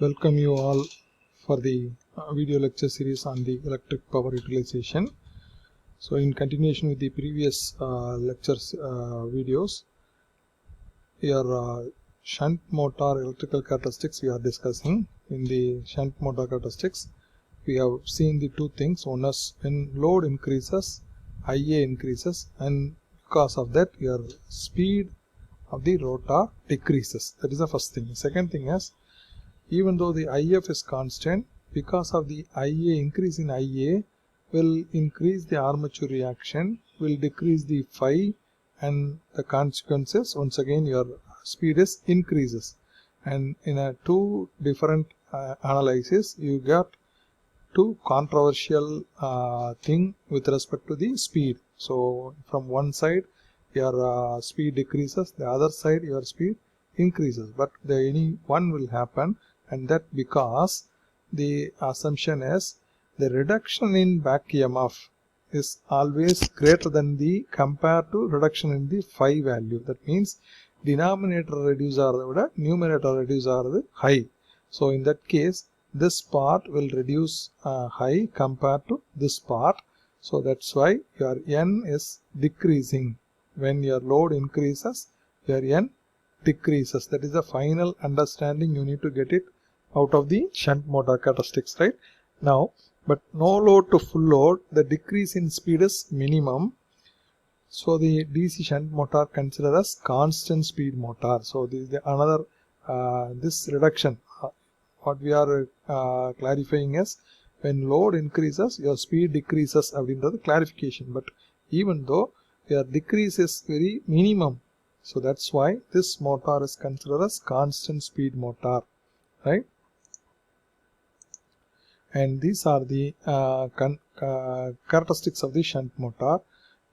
Welcome you all for the video lecture series on the electric power utilization. So in continuation with the previous lectures videos, here shunt motor electrical characteristics we are discussing. In the shunt motor characteristics, we have seen the two things. One is when load increases, IA increases, and because of that your speed of the rotor decreases. That is the first thing. The second thing is, even though the IF is constant, because of the IA, increase in IA will increase the armature reaction, will decrease the phi, and the consequences, once again your speed is increases. And in a two different analysis, you got two controversial thing with respect to the speed. So from one side your speed decreases, the other side your speed increases, but any one will happen, and that because the assumption is the reduction in back EMF is always greater than the compared to reduction in the phi value. That means denominator reduce or numerator reduce are high. So in that case this part will reduce high compared to this part. So that's why your N is decreasing. When your load increases, your N decreases. That is the final understanding. You need to get it out of the shunt motor characteristics, right? Now, but no load to full load, the decrease in speed is minimum. So the DC shunt motor considered as constant speed motor. So this is the another this reduction. What we are clarifying is when load increases, your speed decreases அப்படின்றது clarification. But even though your decrease is very minimum, so that's why this motor is considered as constant speed motor, right? And these are the characteristics of the shunt motor.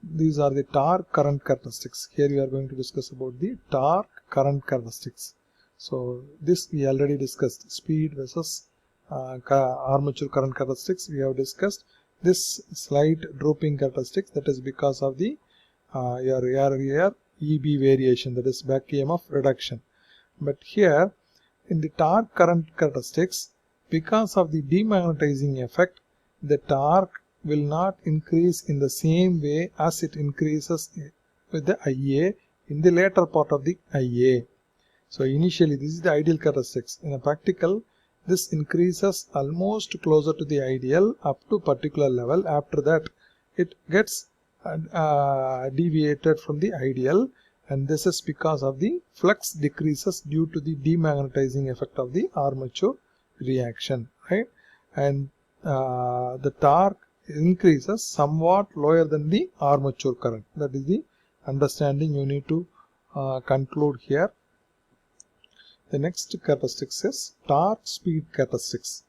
These are the torque current characteristics. Here we are going to discuss about the torque current characteristics. So this we already discussed, speed versus armature current characteristics. We have discussed this slight drooping characteristics, that is because of the your EB variation, that is back EMF reduction. But here in the torque current characteristics, because of the demagnetizing effect, the torque will not increase in the same way as it increases with the IA in the later part of the IA. So initially this is the ideal characteristics. In a practical, this increases almost closer to the ideal up to particular level. After that it gets deviated from the ideal, and this is because of the flux decreases due to the demagnetizing effect of the armature reaction, right? And the torque increases somewhat lower than the armature current. That is the understanding you need to conclude here. The next characteristics is torque speed characteristics,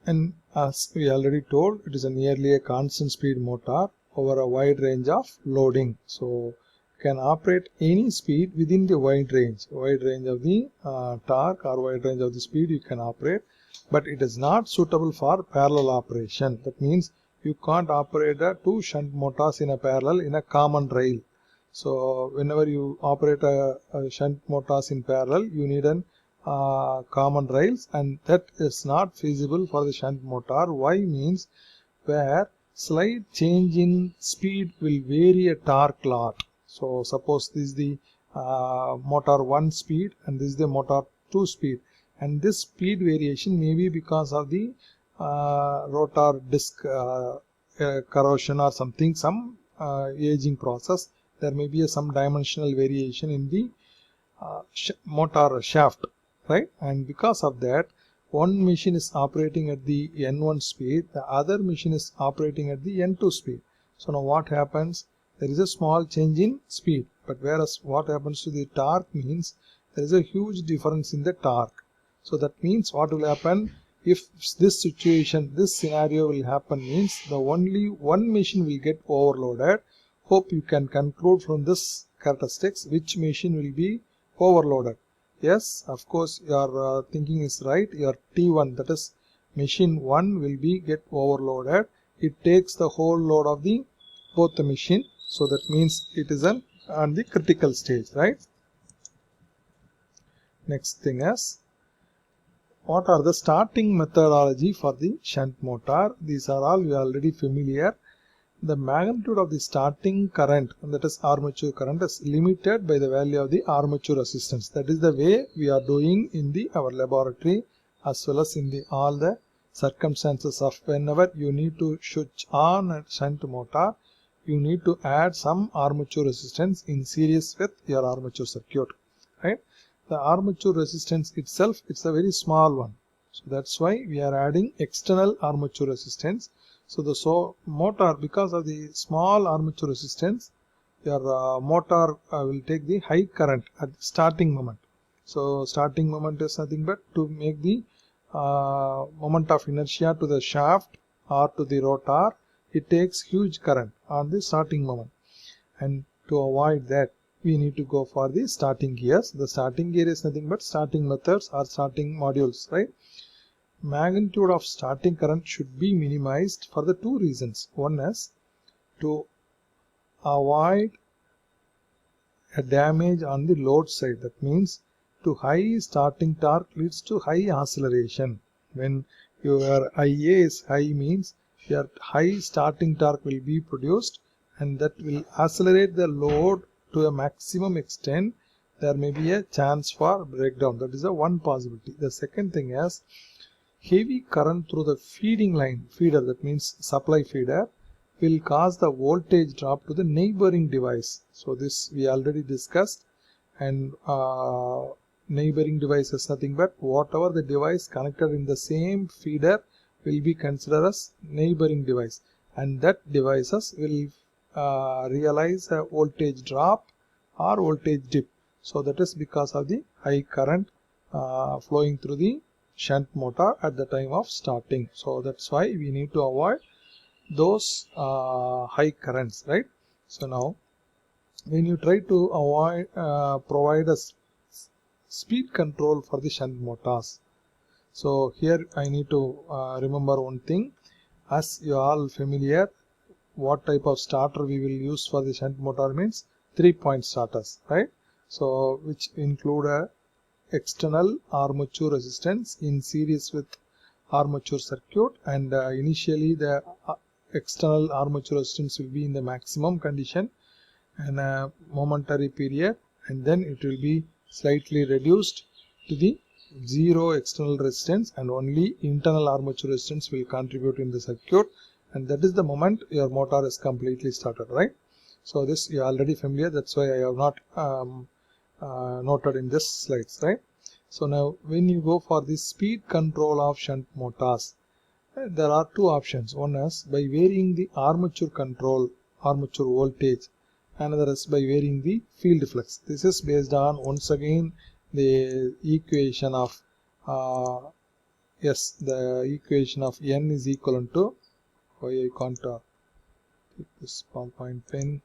and as we already told, it is nearly a constant speed motor over a wide range of loading. So can operate any speed within the wide range of the torque or wide range of the speed you can operate, but it is not suitable for parallel operation. That means you can't operate two shunt motors in a parallel in a common rail. So whenever you operate a shunt motors in parallel, you need an common rails, and that is not feasible for the shunt motor. Why? Means where slight change in speed will vary a torque lot. So suppose this is the motor 1 speed and this is the motor 2 speed, and this speed variation may be because of the rotor disc corrosion or something, some aging process. There may be some dimensional variation in the motor shaft, right? And because of that, one machine is operating at the N1 speed, the other machine is operating at the N2 speed. So now what happens? There is a small change in speed, but whereas what happens to the torque means there is a huge difference in the torque. So that means what will happen if this situation, this scenario will happen, means the only one machine will get overloaded. Hope you can conclude from this characteristics which machine will be overloaded. Yes, of course your thinking is right. Your T1, that is machine 1, will be get overloaded. It takes the whole load of the both the machine. So that means it is on the critical stage, right? Next thing is, what are the starting methodology for the shunt motor? These are all we are already familiar. The magnitude of the starting current, that is armature current, is limited by the value of the armature resistance. That is the way we are doing in our laboratory, as well as in all the circumstances of whenever you need to switch on a shunt motor, you need to add some armature resistance in series with your armature circuit, right? The armature resistance itself, it's a very small one, so that's why we are adding external armature resistance. So the motor, because of the small armature resistance, your motor will take the high current at the starting moment. So starting moment is nothing but to make the moment of inertia to the shaft or to the rotor. It takes huge current on the starting moment, and to avoid that, we need to go for the starting gears. The starting gear is nothing but starting methods or starting modules, right? Magnitude of starting current should be minimized for the two reasons. One is to avoid a damage on the load side. That means to high starting torque leads to high acceleration. When your IA is high, means your high starting torque will be produced, and that will accelerate the load to a maximum extent. There may be a chance for breakdown. That is the one possibility. The second thing is heavy current through the feeder, that means supply feeder, will cause the voltage drop to the neighboring device. So this we already discussed, and neighboring device is nothing but whatever the device connected in the same feeder will be considered as neighboring device, and that devices will realize a voltage drop or voltage dip. So that is because of the high current flowing through the shunt motor at the time of starting. So that's why we need to avoid those high currents, right? So now when you try to avoid provide a speed control for the shunt motors, so here I need to remember one thing. As you are all familiar, what type of starter we will use for the shunt motor means 3-point starters, right? So which include a external armature resistance in series with armature circuit, and initially the external armature resistance will be in the maximum condition and a momentary period, and then it will be slightly reduced to the zero external resistance, and only internal armature resistance will contribute in the circuit, and that is the moment your motor is completely started, right? So this you are already familiar, that's why I have not noted in this slides, right? So now when you go for the speed control of shunt motors, there are two options. One is by varying the armature voltage, another is by varying the field flux. This is based on, once again, the equation of the equation of N is equal to, why I can't take this ballpoint pen,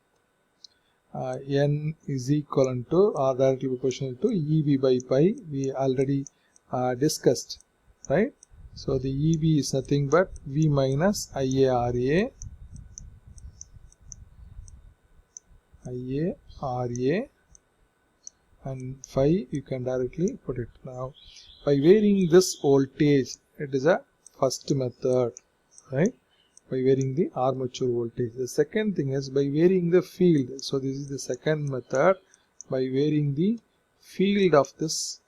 N is equal to or directly proportional to EB by pi. We already discussed, right? So the EB is nothing but V minus IARA, and phi you can directly put it. Now by varying this voltage, it is a first method, right? By varying the armature voltage. The second thing is by varying the field. So this is the second method, by varying the field of this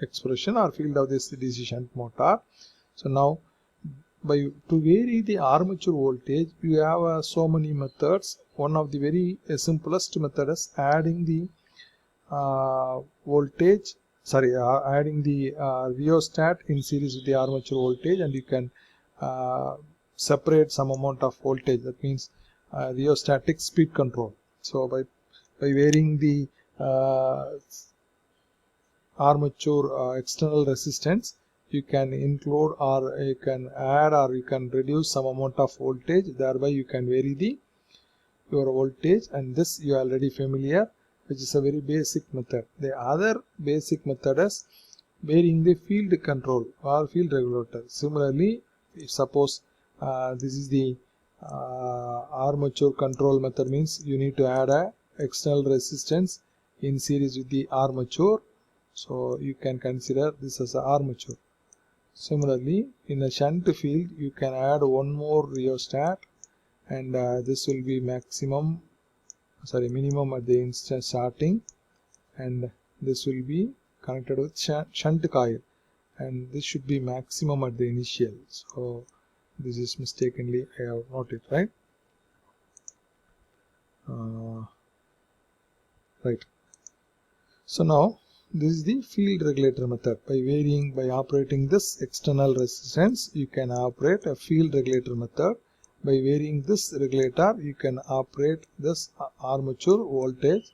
expression or field of this DC shunt motor. So now to vary the armature voltage, you have so many methods. One of the very simplest method is adding the adding the rheostat in series with the armature voltage, and you can separate some amount of voltage. That means rheostatic speed control. So by varying the armature external resistance, you can include or you can add or you can reduce some amount of voltage, thereby you can vary your voltage, and this you are already familiar, which is a very basic method. The other basic method is varying the field control or field regulator. Similarly, if suppose this is the armature control method, means you need to add a external resistance in series with the armature. So you can consider this as an armature. Similarly, in a shunt field, you can add one more rheostat, and this will be minimum at the instant starting, and this will be connected with shunt coil, and this should be maximum at the initial. So this is mistakenly I have noted, right? Right. So now this is the field regulator method. By operating this external resistance, you can operate a field regulator method. By varying this regulator, you can operate this armature voltage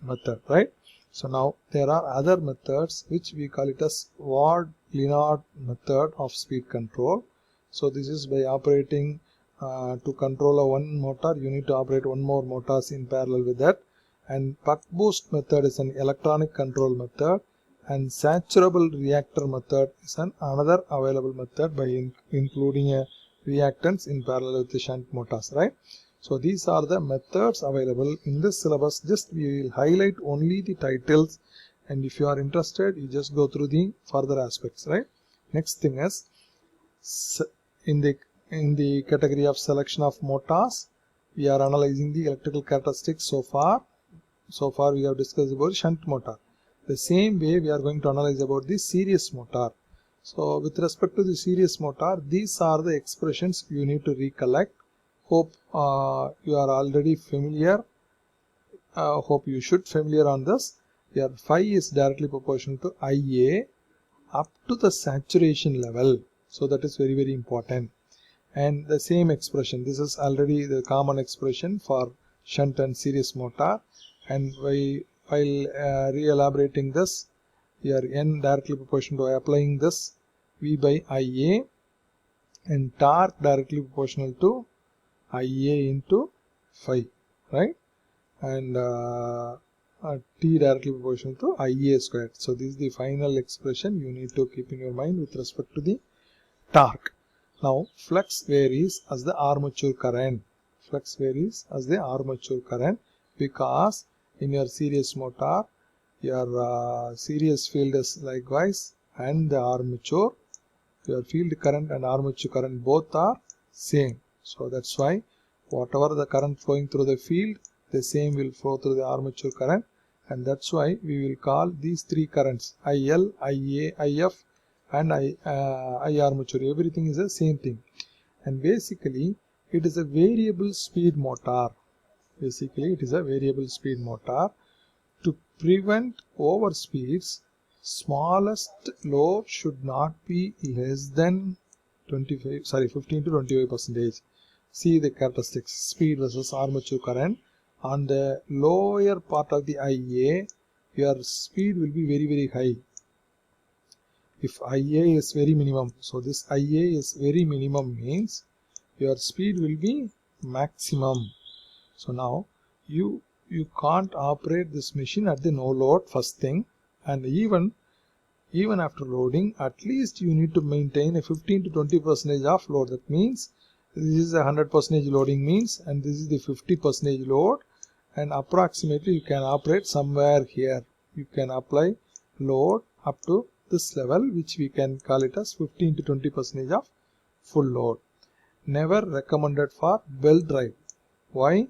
method, right? So now there are other methods which we call it as Ward-Leonard method of speed control. So this is by operating to control a one motor, you need to operate one more motors in parallel with that. And buck boost method is an electronic control method, and saturable reactor method is another available method by including a reactance in parallel with the shunt motors, right? So these are the methods available in this syllabus. Just we will highlight only the titles, and if you are interested, you just go through the further aspects, right? Next thing is in the category of selection of motors, we are analyzing the electrical characteristics so far. So far we have discussed about shunt motor. The same way we are going to analyze about the series motor. So with respect to the series motor, these are the expressions you need to recollect. Hope you are already familiar. Hope you should familiar on this. Here phi is directly proportional to Ia up to the saturation level. So that is very important. And the same expression, this is already the common expression for shunt and series motor. And while re-elaborating this, here N directly proportional to applying this V by Ia, and torque directly proportional to Ia into phi, right? And T directly proportional to Ia squared. So this is the final expression you need to keep in your mind with respect to the torque. Now flux varies as the armature current. Flux varies as the armature current, because in your series motor, your series field is likewise, and the armature, your field current and armature current both are same. So that's why whatever the current flowing through the field, the same will flow through the armature current, and that's why we will call these three currents IL, IA, IF and I armature. Everything is the same thing, and basically it is a variable speed motor. To prevent overspeeds, smallest load should not be less than 15 to 25%. See the characteristics, speed versus armature current. On the lower part of the Ia, your speed will be very high. If Ia is very minimum, so this Ia is very minimum means your speed will be maximum. So now you can't operate this machine at the no load first thing, and even after loading, at least you need to maintain a 15 to 20% of load. That means this is a 100% loading means, and this is the 50% load, and approximately you can operate somewhere here. You can apply load up to this level, which we can call it as 15 to 20% of full load. Never recommended for belt drive. Why?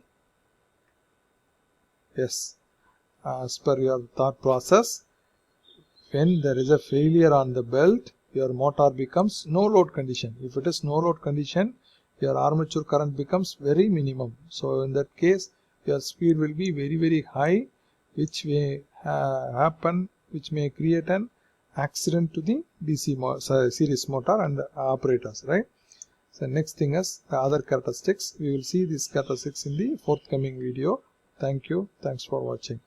Yes, as per your thought process, when there is a failure on the belt, your motor becomes no load condition. If it is no load condition, your armature current becomes very minimum. So in that case, your speed will be very high, which may which may create an accident to the series motor and the operators, right? So next thing is the other characteristics. We will see these characteristics in the forthcoming video. Thank you. Thanks for watching.